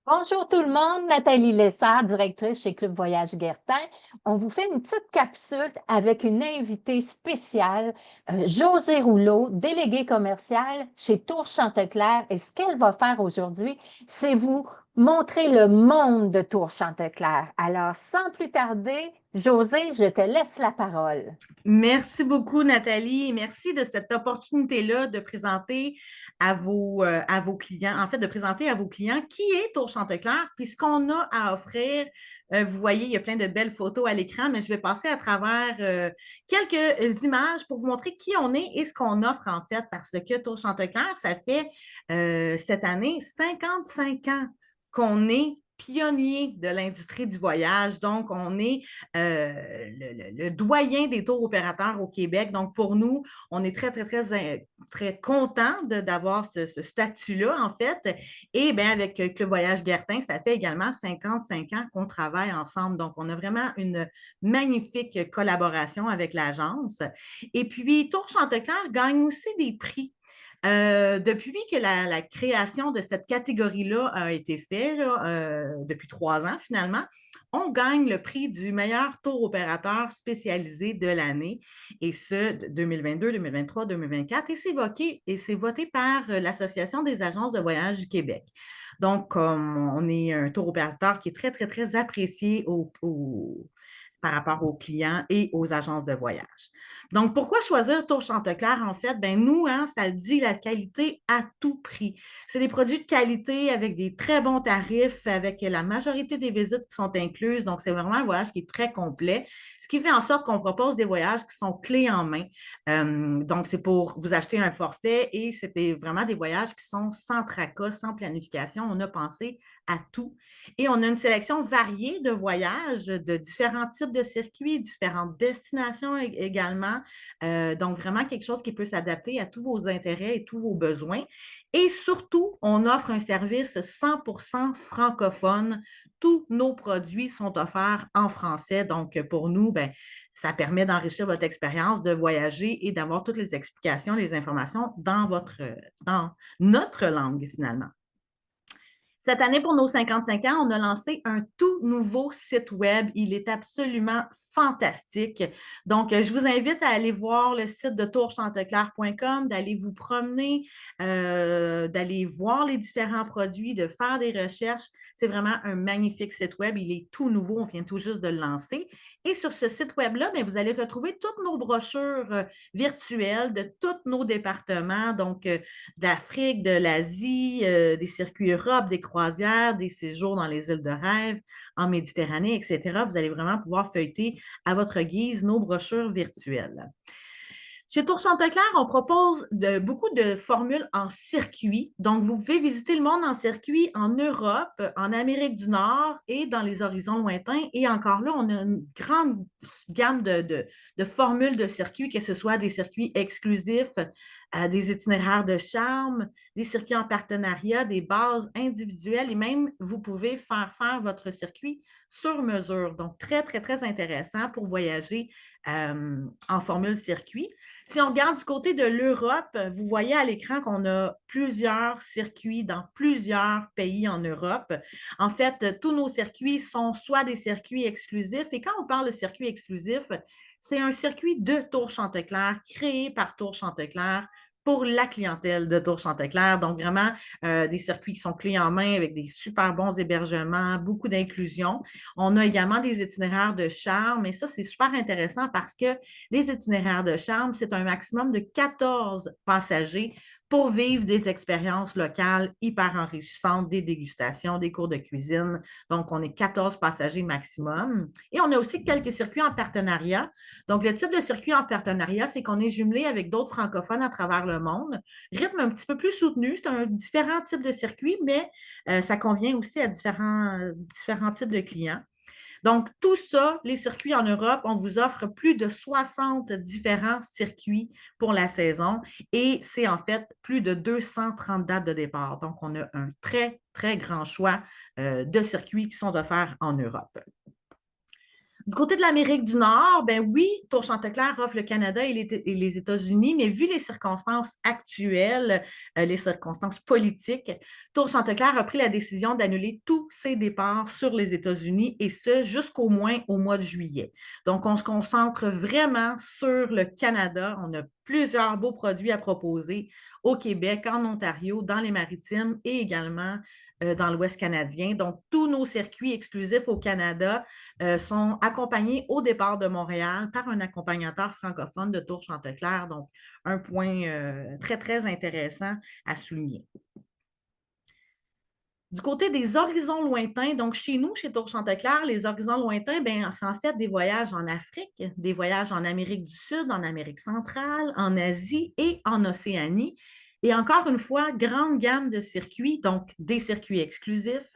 Bonjour tout le monde, Nathalie Lessard, directrice chez Club Voyage Guertin. On vous fait une petite capsule avec une invitée spéciale, Josée Rouleau, déléguée commerciale chez Tour Chanteclair. Et ce qu'elle va faire aujourd'hui, c'est vous montrer le monde de Tour Chanteclair. Alors, sans plus tarder, Josée, je te laisse la parole. Merci beaucoup, Nathalie. Merci de cette opportunité-là de présenter à vos clients, en fait, de présenter à vos clients qui est Tour Chanteclair, puis ce qu'on a à offrir. Vous voyez, il y a plein de belles photos à l'écran, mais je vais passer à travers quelques images pour vous montrer qui on est et ce qu'on offre, en fait, parce que Tour Chanteclair, ça fait cette année 55 ans qu'on est pionnier de l'industrie du voyage. Donc, on est le doyen des tours opérateurs au Québec. Donc, pour nous, on est très content d'avoir ce statut-là, en fait. Et bien, avec Club Voyage Guertin, ça fait également 55 ans qu'on travaille ensemble. Donc, on a vraiment une magnifique collaboration avec l'agence. Et puis, Tour Chanteclair gagne aussi des prix. Depuis que la création de cette catégorie-là a été faite, depuis 3 ans finalement, on gagne le prix du meilleur tour opérateur spécialisé de l'année, et ce, 2022, 2023, 2024, et c'est voté par l'Association des agences de voyage du Québec. Donc, on est un tour opérateur qui est très, très, très apprécié par rapport aux clients et aux agences de voyage. Donc, pourquoi choisir Tour Chanteclair? En fait, ben nous, hein, ça le dit, la qualité à tout prix. C'est des produits de qualité avec des très bons tarifs, avec la majorité des visites qui sont incluses. Donc, c'est vraiment un voyage qui est très complet, ce qui fait en sorte qu'on propose des voyages qui sont clés en main. Donc, c'est pour vous acheter un forfait et c'était vraiment des voyages qui sont sans tracas, sans planification. On a pensé à tout. Et on a une sélection variée de voyages, de différents types de circuits, différentes destinations également. Donc, vraiment quelque chose qui peut s'adapter à tous vos intérêts et tous vos besoins. Et surtout, on offre un service 100% francophone. Tous nos produits sont offerts en français. Donc, pour nous, ben, ça permet d'enrichir votre expérience, de voyager et d'avoir toutes les explications, les informations dans notre langue, finalement. Cette année, pour nos 55 ans, on a lancé un tout nouveau site web. Il est absolument fantastique. Donc, je vous invite à aller voir le site de tourchanteclair.com, d'aller vous promener, d'aller voir les différents produits, de faire des recherches. C'est vraiment un magnifique site web. Il est tout nouveau. On vient tout juste de le lancer. Et sur ce site web-là, bien, vous allez retrouver toutes nos brochures virtuelles de tous nos départements. Donc, d'Afrique, de l'Asie, des circuits Europe, des croisières, des séjours dans les îles de rêve, en Méditerranée, etc. Vous allez vraiment pouvoir feuilleter à votre guise nos brochures virtuelles. Chez Tour Chanteclair, on propose beaucoup de formules en circuit. Donc, vous pouvez visiter le monde en circuit en Europe, en Amérique du Nord et dans les horizons lointains. Et encore là, on a une grande gamme de formules de circuits, que ce soit des circuits exclusifs, des itinéraires de charme, des circuits en partenariat, des bases individuelles et même vous pouvez faire votre circuit sur mesure. Donc, très, très, très intéressant pour voyager en formule circuit. Si on regarde du côté de l'Europe, vous voyez à l'écran qu'on a plusieurs circuits dans plusieurs pays en Europe. En fait, tous nos circuits sont soit des circuits exclusifs, et quand on parle de circuit exclusif, c'est un circuit de Tour Chanteclair créé par Tour Chanteclair pour la clientèle de Tour Chanteclair. Donc, vraiment, des circuits qui sont clés en main avec des super bons hébergements, beaucoup d'inclusion. On a également des itinéraires de charme, et ça, c'est super intéressant parce que les itinéraires de charme, c'est un maximum de 14 passagers pour vivre des expériences locales hyper enrichissantes, des dégustations, des cours de cuisine. Donc, on est 14 passagers maximum. Et on a aussi quelques circuits en partenariat. Donc, le type de circuit en partenariat, c'est qu'on est jumelé avec d'autres francophones à travers le monde. Rythme un petit peu plus soutenu, c'est un différent type de circuit, mais ça convient aussi à différents types de clients. Donc, tout ça, les circuits en Europe, on vous offre plus de 60 différents circuits pour la saison et c'est en fait plus de 230 dates de départ. Donc, on a un très, très grand choix de circuits qui sont offerts en Europe. Du côté de l'Amérique du Nord, ben oui, Tour Chanteclair offre le Canada et les États-Unis, mais vu les circonstances actuelles, les circonstances politiques, Tour Chanteclair a pris la décision d'annuler tous ses départs sur les États-Unis et ce, jusqu'au moins au mois de juillet. Donc, on se concentre vraiment sur le Canada. On a plusieurs beaux produits à proposer au Québec, en Ontario, dans les Maritimes et également dans l'Ouest canadien. Donc, tous nos circuits exclusifs au Canada sont accompagnés au départ de Montréal par un accompagnateur francophone de Tour Chanteclair. Donc, un point très, très intéressant à souligner. Du côté des horizons lointains, donc chez nous, chez Tour Chanteclair, les horizons lointains, ben, c'est en fait des voyages en Afrique, des voyages en Amérique du Sud, en Amérique centrale, en Asie et en Océanie. Et encore une fois, grande gamme de circuits, donc des circuits exclusifs,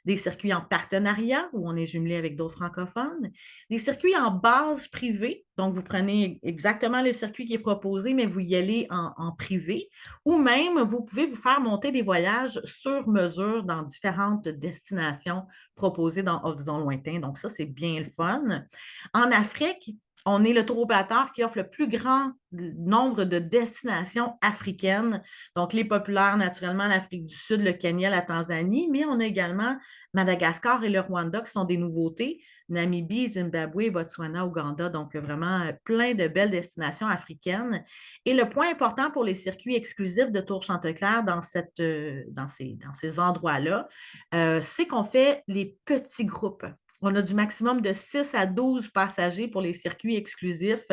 des circuits en partenariat où on est jumelé avec d'autres francophones, des circuits en base privée, donc vous prenez exactement le circuit qui est proposé, mais vous y allez en privé, ou même vous pouvez vous faire monter des voyages sur mesure dans différentes destinations proposées dans Horizon Lointain. Donc ça, c'est bien le fun. En Afrique, on est le tour opérateur qui offre le plus grand nombre de destinations africaines. Donc, les populaires, naturellement, l'Afrique du Sud, le Kenya, la Tanzanie, mais on a également Madagascar et le Rwanda qui sont des nouveautés. Namibie, Zimbabwe, Botswana, Ouganda, donc vraiment plein de belles destinations africaines. Et le point important pour les circuits exclusifs de Tour Chanteclair dans ces endroits-là, c'est qu'on fait les petits groupes. On a du maximum de 6 à 12 passagers pour les circuits exclusifs.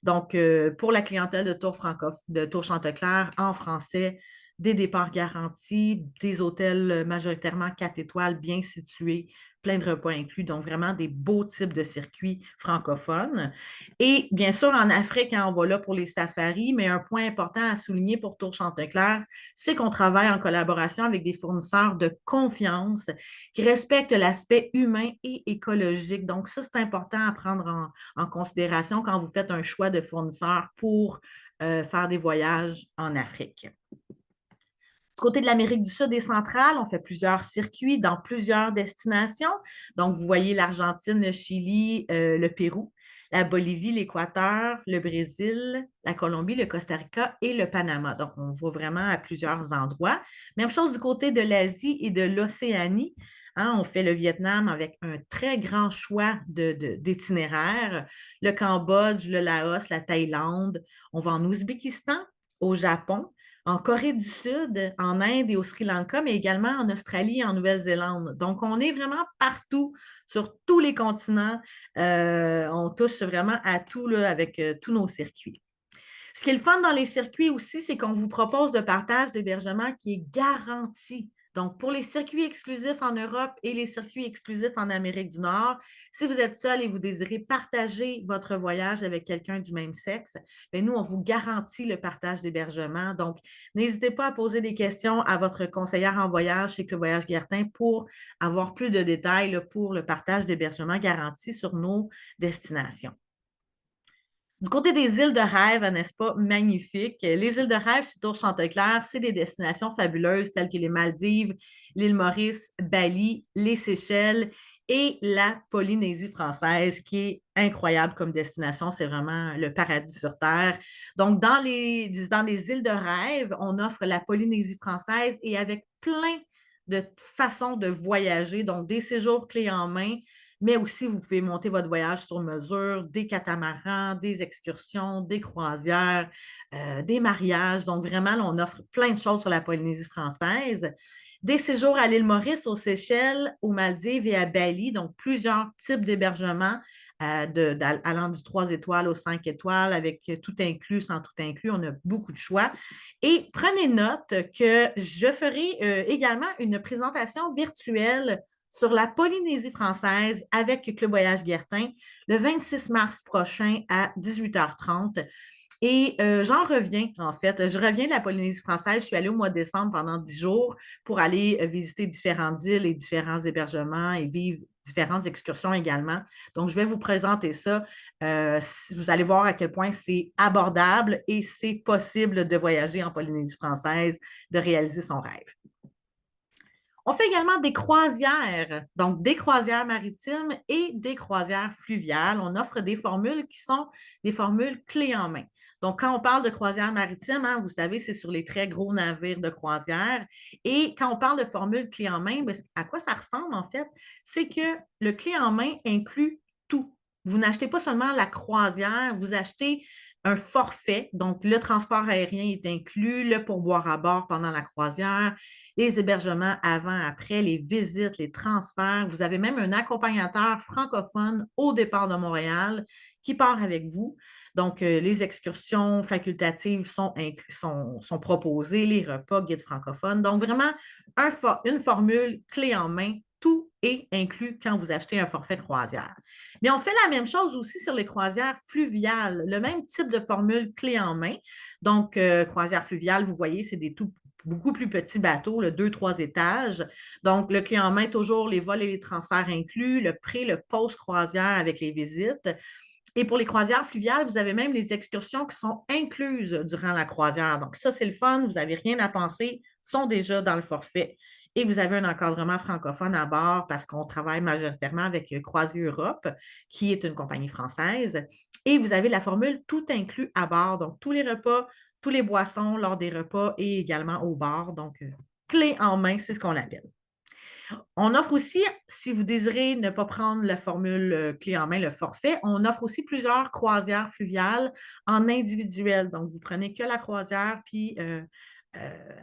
Donc, pour la clientèle de Tour Chanteclair en français, des départs garantis, des hôtels majoritairement 4 étoiles bien situés, plein de repas inclus, donc vraiment des beaux types de circuits francophones. Et bien sûr, en Afrique, hein, on va là pour les safaris, mais un point important à souligner pour Tour Chanteclair, c'est qu'on travaille en collaboration avec des fournisseurs de confiance qui respectent l'aspect humain et écologique. Donc, ça, c'est important à prendre en considération quand vous faites un choix de fournisseur pour faire des voyages en Afrique. Du côté de l'Amérique du Sud et centrale, on fait plusieurs circuits dans plusieurs destinations. Donc, vous voyez l'Argentine, le Chili, le Pérou, la Bolivie, l'Équateur, le Brésil, la Colombie, le Costa Rica et le Panama. Donc, on va vraiment à plusieurs endroits. Même chose du côté de l'Asie et de l'Océanie. Hein, on fait le Vietnam avec un très grand choix d'itinéraires. Le Cambodge, le Laos, la Thaïlande. On va en Ouzbékistan, au Japon, en Corée du Sud, en Inde et au Sri Lanka, mais également en Australie et en Nouvelle-Zélande. Donc, on est vraiment partout, sur tous les continents. On touche vraiment à tout là, avec tous nos circuits. Ce qui est le fun dans les circuits aussi, c'est qu'on vous propose le partage d'hébergement qui est garanti. Donc, pour les circuits exclusifs en Europe et les circuits exclusifs en Amérique du Nord, si vous êtes seul et vous désirez partager votre voyage avec quelqu'un du même sexe, bien, nous, on vous garantit le partage d'hébergement. Donc, n'hésitez pas à poser des questions à votre conseillère en voyage chez Club Voyage Guertin pour avoir plus de détails là, pour le partage d'hébergement garanti sur nos destinations. Du côté des îles de rêve, n'est-ce pas? Magnifique. Les îles de rêve sur Tour Chanteclair, c'est des destinations fabuleuses telles que les Maldives, l'île Maurice, Bali, les Seychelles et la Polynésie française, qui est incroyable comme destination. C'est vraiment le paradis sur Terre. Donc, dans les îles de rêve, on offre la Polynésie française et avec plein de façons de voyager, donc des séjours clés en main, mais aussi vous pouvez monter votre voyage sur mesure, des catamarans, des excursions, des croisières, des mariages. Donc, vraiment, là, on offre plein de choses sur la Polynésie française. Des séjours à l'île Maurice, aux Seychelles, aux Maldives et à Bali, donc plusieurs types d'hébergements allant du 3 étoiles aux 5 étoiles, avec tout inclus, sans tout inclus. On a beaucoup de choix. Et prenez note que je ferai également une présentation virtuelle sur la Polynésie française avec Club Voyage Guertin le 26 mars prochain à 18h30. Et j'en reviens, en fait. Je reviens de la Polynésie française. Je suis allée au mois de décembre pendant 10 jours pour aller visiter différentes îles et différents hébergements et vivre différentes excursions également. Donc, je vais vous présenter ça. Vous allez voir à quel point c'est abordable et c'est possible de voyager en Polynésie française, de réaliser son rêve. On fait également des croisières, donc des croisières maritimes et des croisières fluviales. On offre des formules qui sont des formules clés en main. Donc, quand on parle de croisière maritime, hein, vous savez, c'est sur les très gros navires de croisière. Et quand on parle de formule clé en main, bien, à quoi ça ressemble en fait? C'est que le clé en main inclut tout. Vous n'achetez pas seulement la croisière, vous achetez un forfait. Donc, le transport aérien est inclus, le pourboire à bord pendant la croisière, les hébergements avant, après, les visites, les transferts. Vous avez même un accompagnateur francophone au départ de Montréal qui part avec vous. Donc, les excursions facultatives sont proposées, les repas, guides francophones. Donc, vraiment, une formule clé en main. Tout est inclus quand vous achetez un forfait croisière. Mais on fait la même chose aussi sur les croisières fluviales, le même type de formule clé en main. Donc, croisière fluviale, vous voyez, c'est beaucoup plus petits bateaux, 2-3 étages. Donc, le clé en main, toujours les vols et les transferts inclus, le pré, le post-croisière avec les visites. Et pour les croisières fluviales, vous avez même les excursions qui sont incluses durant la croisière. Donc, ça, c'est le fun, vous n'avez rien à penser, sont déjà dans le forfait. Et vous avez un encadrement francophone à bord parce qu'on travaille majoritairement avec Croisière Europe, qui est une compagnie française. Et vous avez la formule tout inclus à bord, donc tous les repas, tous les boissons lors des repas et également au bar. Donc, clé en main, c'est ce qu'on l'appelle. On offre aussi, si vous désirez ne pas prendre la formule clé en main, le forfait, on offre aussi plusieurs croisières fluviales en individuel. Donc, vous prenez que la croisière, puis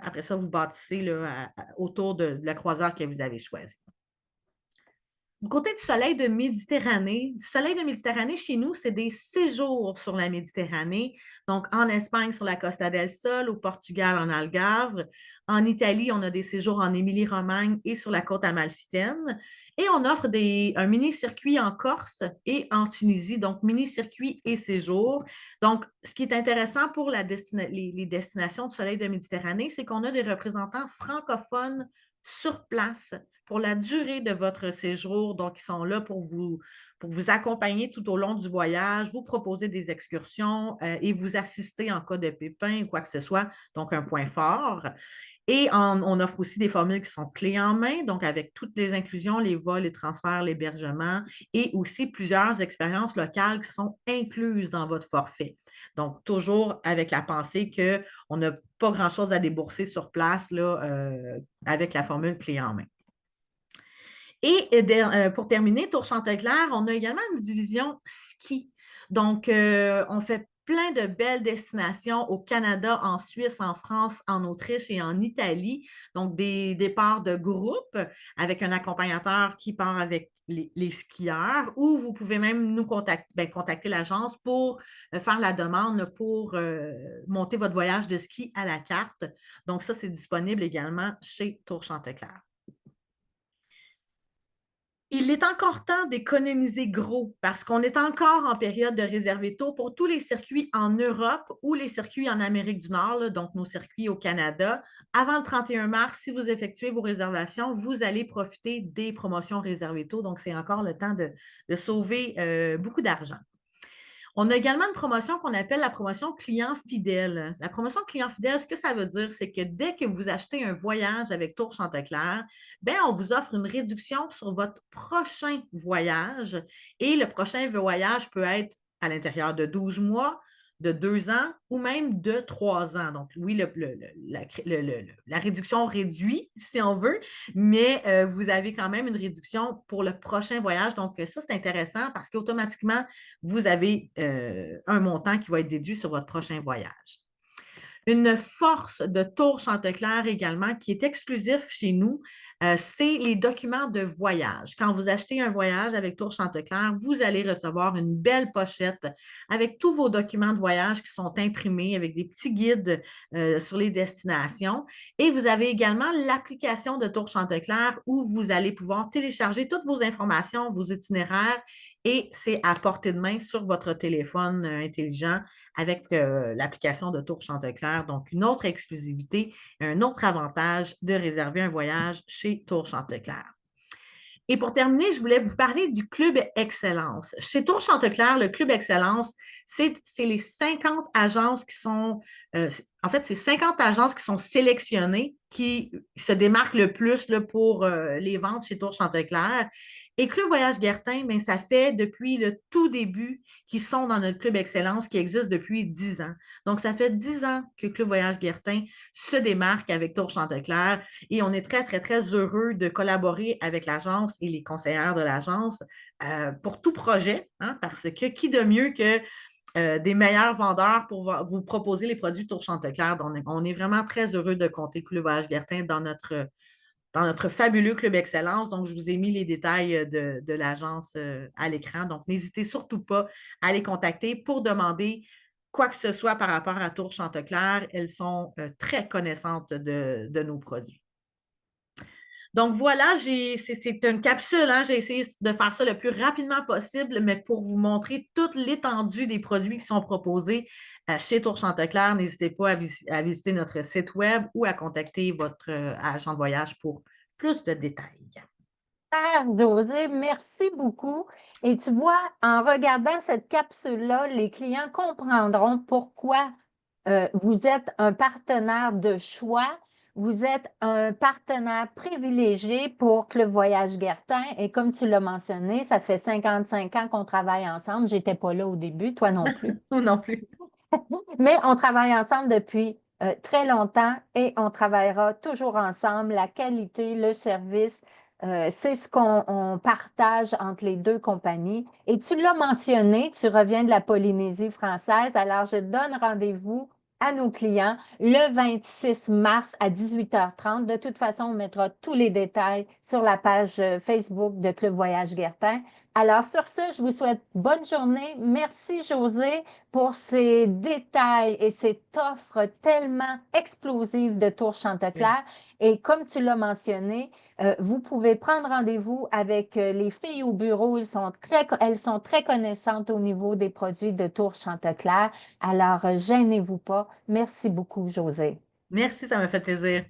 après ça, vous bâtissez là, autour de la croisière que vous avez choisie. Du côté du soleil de Méditerranée, chez nous, c'est des séjours sur la Méditerranée. Donc, en Espagne, sur la Costa del Sol, au Portugal, en Algarve. En Italie, on a des séjours en Émilie-Romagne et sur la côte amalfitaine. Et on offre un mini-circuit en Corse et en Tunisie, donc mini-circuit et séjour. Donc, ce qui est intéressant pour les destinations du soleil de Méditerranée, c'est qu'on a des représentants francophones sur place pour la durée de votre séjour. Donc, ils sont là pour vous accompagner tout au long du voyage, vous proposer des excursions et vous assister en cas de pépin ou quoi que ce soit. Donc, un point fort. Et on offre aussi des formules qui sont clés en main, donc avec toutes les inclusions, les vols, les transferts, l'hébergement et aussi plusieurs expériences locales qui sont incluses dans votre forfait. Donc, toujours avec la pensée qu'on n'a pas grand-chose à débourser sur place là, avec la formule clé en main. Et pour terminer, Tour Chanticleer, on a également une division ski. Donc, on fait plein de belles destinations au Canada, en Suisse, en France, en Autriche et en Italie. Donc, des départs de groupe avec un accompagnateur qui part avec les skieurs ou vous pouvez même nous contacter l'agence pour faire la demande pour monter votre voyage de ski à la carte. Donc, ça, c'est disponible également chez Tour Chanticleer. Il est encore temps d'économiser gros parce qu'on est encore en période de réserver tôt pour tous les circuits en Europe ou les circuits en Amérique du Nord, là, donc nos circuits au Canada. Avant le 31 mars, si vous effectuez vos réservations, vous allez profiter des promotions réservées tôt. Donc, c'est encore le temps de sauver beaucoup d'argent. On a également une promotion qu'on appelle la promotion client fidèle. La promotion client fidèle, ce que ça veut dire, c'est que dès que vous achetez un voyage avec Tour Chanticleer, on vous offre une réduction sur votre prochain voyage. Et le prochain voyage peut être à l'intérieur de 12 mois, de 2 ans ou même de 3 ans. Donc, oui, la réduction réduit, si on veut, mais vous avez quand même une réduction pour le prochain voyage. Donc, ça, c'est intéressant parce qu'automatiquement, vous avez un montant qui va être déduit sur votre prochain voyage. Une force de Tour Chanticleer également, qui est exclusif chez nous, c'est les documents de voyage. Quand vous achetez un voyage avec Tour Chanticleer, vous allez recevoir une belle pochette avec tous vos documents de voyage qui sont imprimés avec des petits guides sur les destinations. Et vous avez également l'application de Tour Chanticleer où vous allez pouvoir télécharger toutes vos informations, vos itinéraires et c'est à portée de main sur votre téléphone intelligent avec l'application de Tour Chanticleer. Donc, une autre exclusivité, un autre avantage de réserver un voyage chez Tour Chanticleer. Et pour terminer, je voulais vous parler du Club Excellence. Chez Tour Chanteclair, le Club Excellence, c'est les 50 agences qui sont, en fait, c'est 50 agences qui sont sélectionnées, qui se démarquent le plus là, pour les ventes chez Tour Chanteclair. Et Club Voyage Guertin, ben, ça fait depuis le tout début qu'ils sont dans notre Club Excellence qui existe depuis 10 ans. Donc, ça fait 10 ans que Club Voyage Guertin se démarque avec Tour Chanteclair et on est très, très, très heureux de collaborer avec l'agence et les conseillères de l'agence pour tout projet, hein, parce que qui de mieux que des meilleurs vendeurs pour vous proposer les produits Tour Chanteclair. Donc, on est vraiment très heureux de compter Club Voyage Guertin dans notre fabuleux Club Excellence. Donc, je vous ai mis les détails de l'agence à l'écran. Donc, n'hésitez surtout pas à les contacter pour demander quoi que ce soit par rapport à Tour Chanteclair. Elles sont très connaissantes de nos produits. Donc voilà, c'est une capsule, hein? J'ai essayé de faire ça le plus rapidement possible, mais pour vous montrer toute l'étendue des produits qui sont proposés chez Tour Chanteclair, n'hésitez pas à visiter notre site web ou à contacter votre agent de voyage pour plus de détails. Super, José, merci beaucoup. Et tu vois, en regardant cette capsule-là, les clients comprendront pourquoi vous êtes un partenaire de choix, vous êtes un partenaire privilégié pour Club Voyage Guertin. Et comme tu l'as mentionné, ça fait 55 ans qu'on travaille ensemble. J'étais pas là au début, toi non plus. Non plus. Mais on travaille ensemble depuis très longtemps et on travaillera toujours ensemble. La qualité, le service, c'est ce qu'on partage entre les deux compagnies. Et tu l'as mentionné, tu reviens de la Polynésie française, alors je donne rendez-vous à nos clients le 26 mars à 18h30. De toute façon, on mettra tous les détails sur la page Facebook de Club Voyage Guertin. Alors, sur ce, je vous souhaite bonne journée. Merci, José, pour ces détails et cette offre tellement explosive de Tour Chanteclair. Et comme tu l'as mentionné, vous pouvez prendre rendez-vous avec les filles au bureau. Elles sont très connaissantes au niveau des produits de Tour Chanteclair. Alors, gênez-vous pas. Merci beaucoup, José. Merci, ça m'a fait plaisir.